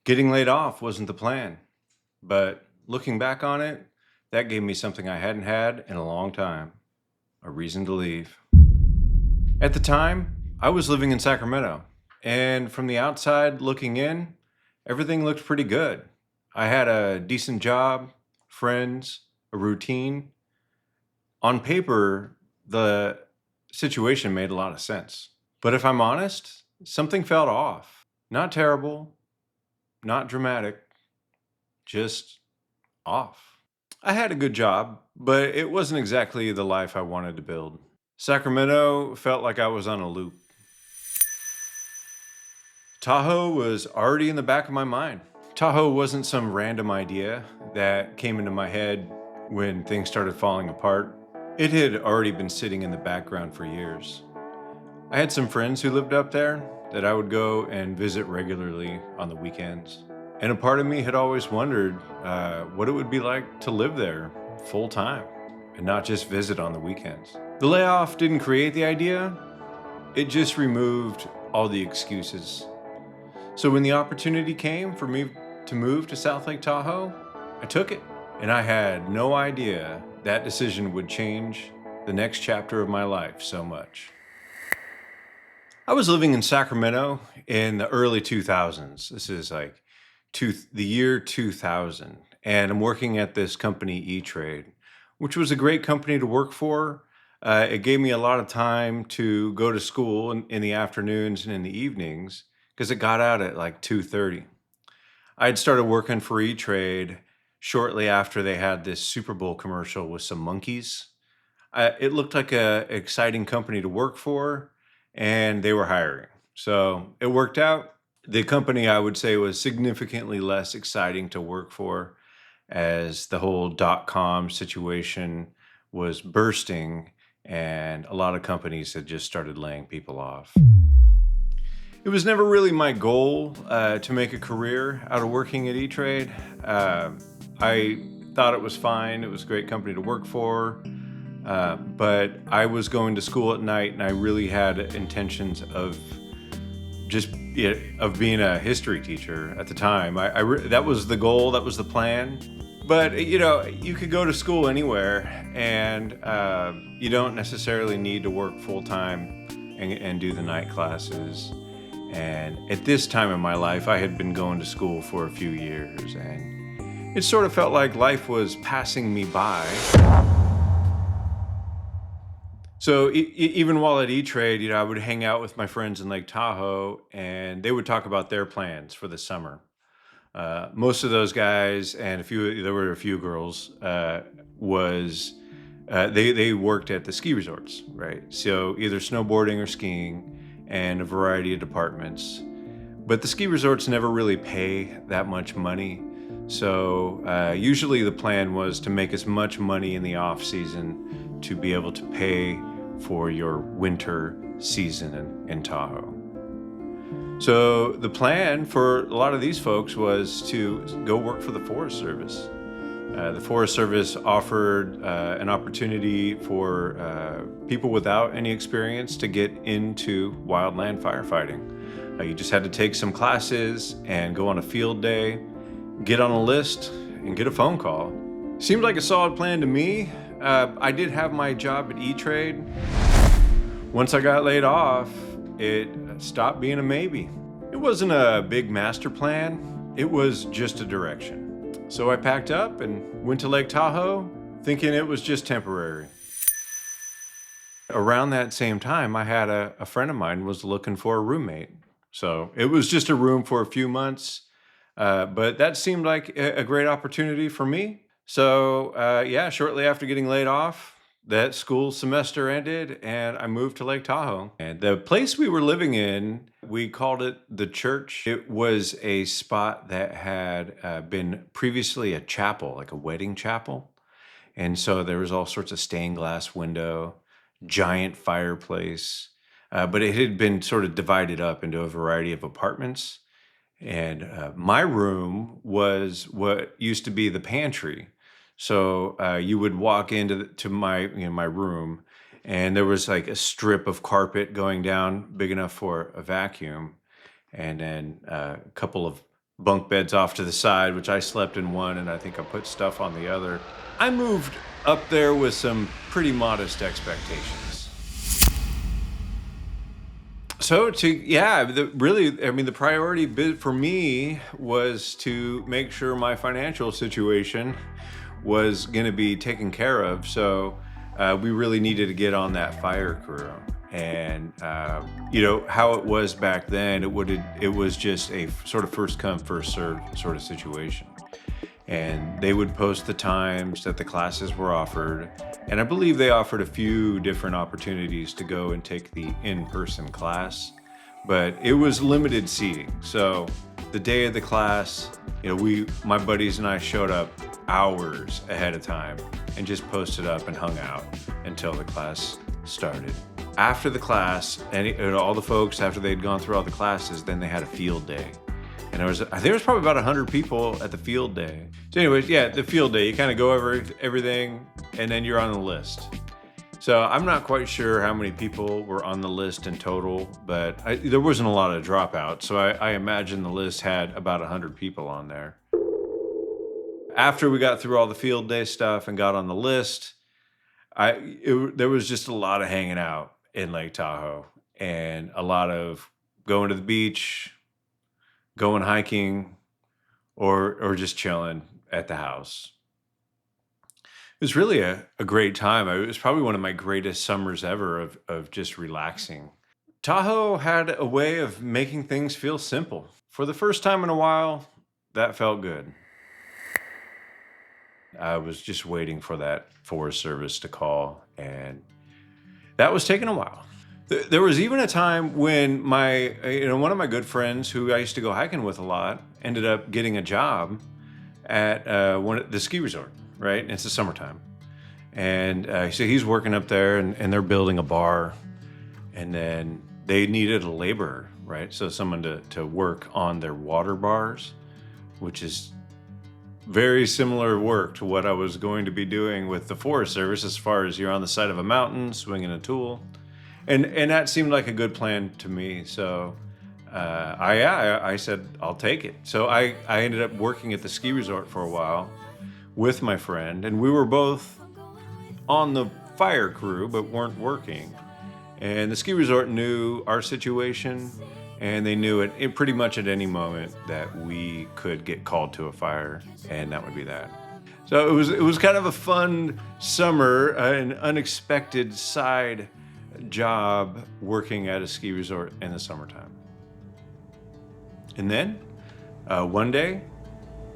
Getting laid off wasn't the plan, but looking back on it, that gave me something I hadn't had in a long time, a reason to leave. At the time, I was living in Sacramento, and from the outside looking in, everything looked pretty good. I had a decent job, friends, a routine. On paper, the situation made a lot of sense. But if I'm honest, something felt off. Not terrible, not dramatic, just off. I had a good job, but it wasn't exactly the life I wanted to build. Sacramento felt like I was on a loop. Tahoe was already in the back of my mind. Tahoe wasn't some random idea that came into my head when things started falling apart. It had already been sitting in the background for years. I had some friends who lived up there that I would go and visit regularly on the weekends. And a part of me had always wondered what it would be like to live there full time and not just visit on the weekends. The layoff didn't create the idea, it just removed all the excuses. So when the opportunity came for me to move to South Lake Tahoe, I took it. And I had no idea that decision would change the next chapter of my life so much. I was living in Sacramento in the early 2000s. This is like the year 2000. And I'm working at this company, E-Trade, which was a great company to work for. It gave me a lot of time to go to school in the afternoons and in the evenings because it got out at like 2:30. I had started working for E-Trade shortly after they had this Super Bowl commercial with some monkeys. It looked like an exciting company to work for, and they were hiring. So it worked out. The company, I would say, was significantly less exciting to work for as the whole .com situation was bursting and a lot of companies had just started laying people off. It was never really my goal to make a career out of working at E-Trade. I thought it was fine. It was a great company to work for. But I was going to school at night and I really had intentions of of being a history teacher at the time. That was the goal, that was the plan. But you could go to school anywhere and you don't necessarily need to work full time and do the night classes. And at this time in my life, I had been going to school for a few years and it sort of felt like life was passing me by. So even while at E-Trade, I would hang out with my friends in Lake Tahoe and they would talk about their plans for the summer. Most of those guys and there were a few girls, they worked at the ski resorts, right? So either snowboarding or skiing and a variety of departments. But the ski resorts never really pay that much money. So usually the plan was to make as much money in the off season to be able to pay for your winter season in Tahoe. So the plan for a lot of these folks was to go work for the Forest Service. The Forest Service offered an opportunity for people without any experience to get into wildland firefighting. You just had to take some classes and go on a field day, get on a list, and get a phone call. Seemed like a solid plan to me. I did have my job at E-Trade. Once I got laid off, it stopped being a maybe. It wasn't a big master plan, it was just a direction. So I packed up and went to Lake Tahoe, thinking it was just temporary. Around that same time, I had a friend of mine was looking for a roommate. So it was just a room for a few months, but that seemed like a great opportunity for me. So shortly after getting laid off, that school semester ended and I moved to Lake Tahoe. And the place we were living in, we called it the church. It was a spot that had been previously a chapel, like a wedding chapel. And so there was all sorts of stained glass window, giant fireplace, but it had been sort of divided up into a variety of apartments. And my room was what used to be the pantry. So you would walk into my my room, and there was like a strip of carpet going down big enough for a vacuum, and then a couple of bunk beds off to the side, which I slept in one, and I think I put stuff on the other. I moved up there with some pretty modest expectations. So the priority bit for me was to make sure my financial situation was going to be taken care of. So we really needed to get on that fire crew. And how it was back then, it was just a sort of first come first served sort of situation. And they would post the times that the classes were offered. And I believe they offered a few different opportunities to go and take the in-person class, but it was limited seating. So the day of the class, my buddies and I showed up hours ahead of time and just posted up and hung out until the class started. After the class, and all the folks, after they'd gone through all the classes, then they had a field day. And I think there was probably about 100 people at the field day. So anyways, the field day, you kind of go over everything and then you're on the list. So I'm not quite sure how many people were on the list in total, but there wasn't a lot of dropouts. So I imagine the list had about 100 people on there. After we got through all the field day stuff and got on the list, there was just a lot of hanging out in Lake Tahoe and a lot of going to the beach, going hiking, or just chilling at the house. It was really a great time. It was probably one of my greatest summers ever of just relaxing. Tahoe had a way of making things feel simple. For the first time in a while, that felt good. I was just waiting for that Forest Service to call, and that was taking a while. There was even a time when one of my good friends who I used to go hiking with a lot ended up getting a job at the ski resort, right? It's the summertime. And so he's working up there and they're building a bar, and then they needed a laborer, right? So someone to work on their water bars, which is very similar work to what I was going to be doing with the Forest Service, as far as you're on the side of a mountain swinging a tool. And that seemed like a good plan to me. So I said, I'll take it. So I ended up working at the ski resort for a while with my friend, and we were both on the fire crew, but weren't working. And the ski resort knew our situation, and they knew it pretty much at any moment that we could get called to a fire, and that would be that. So it was kind of a fun summer, an unexpected side job working at a ski resort in the summertime. And then one day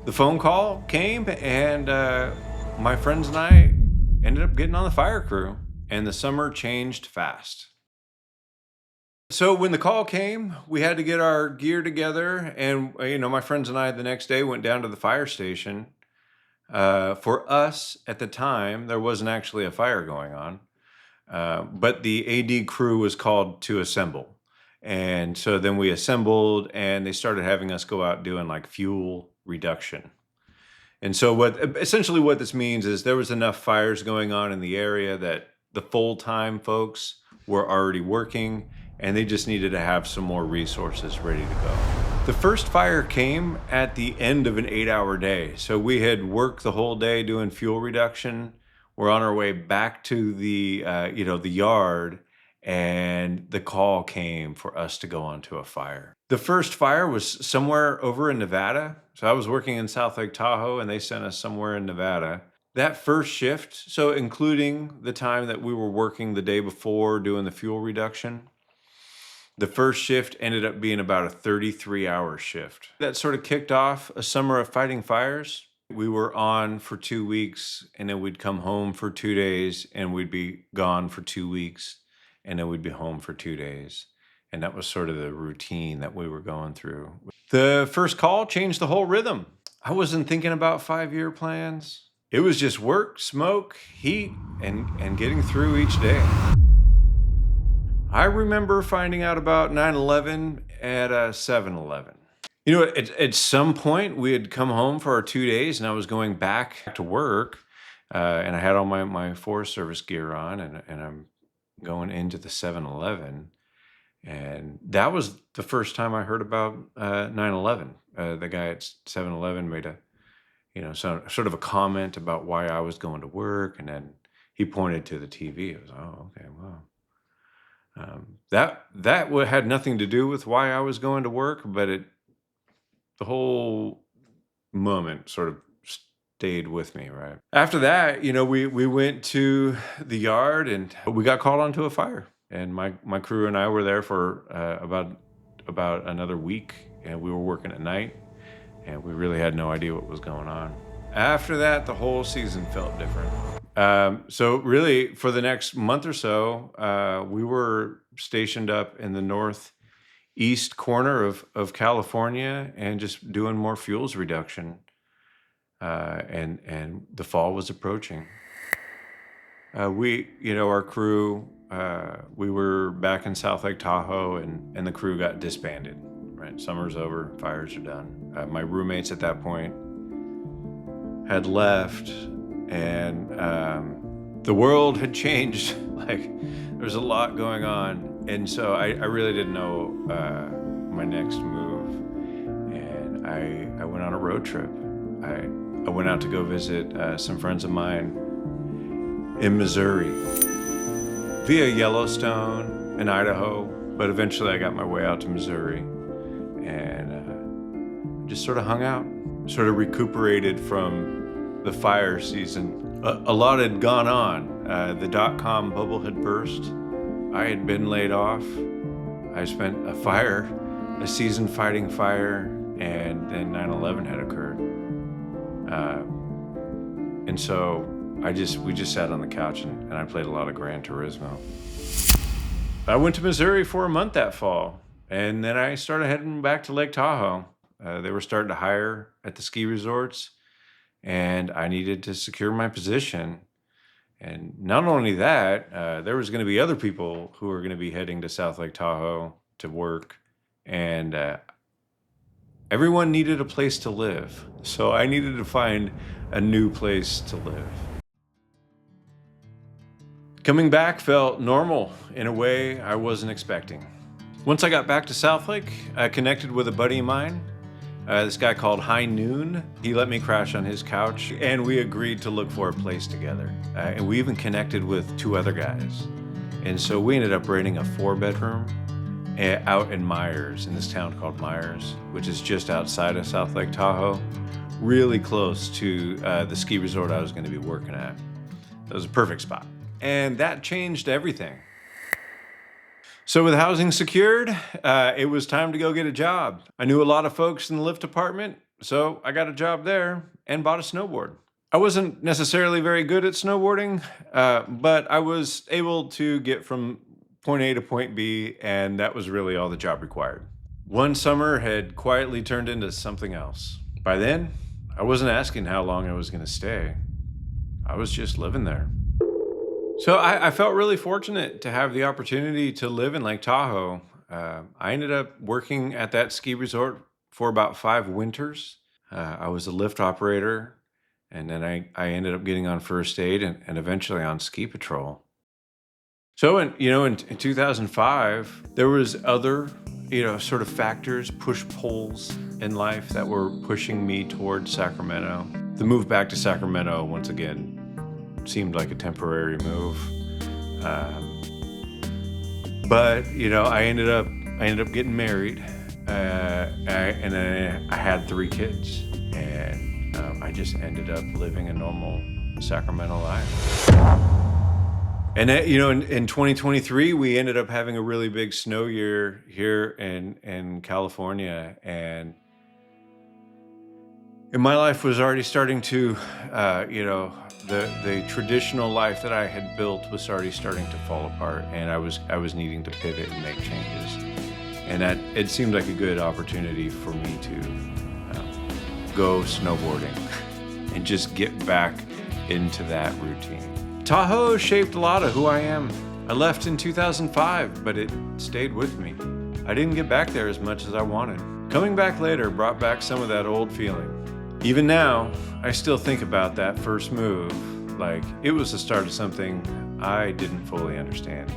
the phone call came, and my friends and I ended up getting on the fire crew, and the summer changed fast. So when the call came, we had to get our gear together, and my friends and I the next day went down to the fire station. For us at the time, there wasn't actually a fire going on. But the AD crew was called to assemble. And so then we assembled, and they started having us go out doing like fuel reduction. And so essentially what this means is there was enough fires going on in the area that the full-time folks were already working, and they just needed to have some more resources ready to go. The first fire came at the end of an 8-hour day. So we had worked the whole day doing fuel reduction. We're on our way back to the yard, and the call came for us to go onto a fire. The first fire was somewhere over in Nevada. So I was working in South Lake Tahoe, and they sent us somewhere in Nevada. That first shift, so including the time that we were working the day before doing the fuel reduction, the first shift ended up being about a 33-hour shift. That sort of kicked off a summer of fighting fires. We were on for 2 weeks, and then we'd come home for 2 days, and we'd be gone for 2 weeks, and then we'd be home for 2 days. And that was sort of the routine that we were going through. The first call changed the whole rhythm. I wasn't thinking about 5-year plans. It was just work, smoke, heat, and getting through each day. I remember finding out about 9/11 at a 7-Eleven. At some point we had come home for our 2 days, and I was going back to work, and I had all my Forest Service gear on, and I'm going into the 7-Eleven, And that was the first time I heard about 9/11. The guy at 7-Eleven made a, sort of a comment about why I was going to work, and then he pointed to the TV. It was, oh, okay, wow. That had nothing to do with why I was going to work, but the whole moment sort of stayed with me, right? After that, we went to the yard and we got called onto a fire. And my crew and I were there for about another week, and we were working at night, and we really had no idea what was going on. After that, the whole season felt different. So really, for the next month or so, we were stationed up in the northeast corner of California and just doing more fuels reduction. And the fall was approaching. Our crew, we were back in South Lake Tahoe, and the crew got disbanded. Right, summer's over, fires are done. My roommates at that point had left, and the world had changed. Like, there's a lot going on, and so I really didn't know my next move, and I went on a road trip. I went out to go visit some friends of mine in Missouri via Yellowstone and Idaho, but eventually I got my way out to Missouri and just sort of hung out, sort of recuperated from the fire season. A lot had gone on. The dot-com bubble had burst. I had been laid off. I spent a season fighting fire, and then 9/11 had occurred. And so we just sat on the couch and I played a lot of Gran Turismo. I went to Missouri for a month that fall, and then I started heading back to Lake Tahoe. They were starting to hire at the ski resorts, and I needed to secure my position. And not only that, there was going to be other people who were going to be heading to South Lake Tahoe to work, and everyone needed a place to live. So I needed to find a new place to live. Coming back felt normal in a way I wasn't expecting. Once I got back to South Lake, I connected with a buddy of mine, this guy called High Noon. He let me crash on his couch, and we agreed to look for a place together. And we even connected with 2 other guys. And so we ended up renting a 4-bedroom out in Meyers, in this town called Meyers, which is just outside of South Lake Tahoe, really close to the ski resort I was going to be working at. It was a perfect spot. And that changed everything. So with housing secured, it was time to go get a job. I knew a lot of folks in the lift department, so I got a job there and bought a snowboard. I wasn't necessarily very good at snowboarding, but I was able to get from point A to point B, and that was really all the job required. One summer had quietly turned into something else. By then, I wasn't asking how long I was going to stay. I was just living there. So I felt really fortunate to have the opportunity to live in Lake Tahoe. I ended up working at that ski resort for about 5 winters. I was a lift operator, and then I ended up getting on first aid and eventually on ski patrol. So in 2005, there was other, sort of factors, push-pulls in life that were pushing me towards Sacramento. The move back to Sacramento, once again, seemed like a temporary move. But I ended up getting married, and I had 3 kids, and I just ended up living a normal Sacramento life. And in 2023, we ended up having a really big snow year here in California, and my life was already starting to, the traditional life that I had built was already starting to fall apart, and I was needing to pivot and make changes. And that it seemed like a good opportunity for me to go snowboarding and just get back into that routine. Tahoe shaped a lot of who I am. I left in 2005, but it stayed with me. I didn't get back there as much as I wanted. Coming back later brought back some of that old feeling. Even now, I still think about that first move like it was the start of something I didn't fully understand.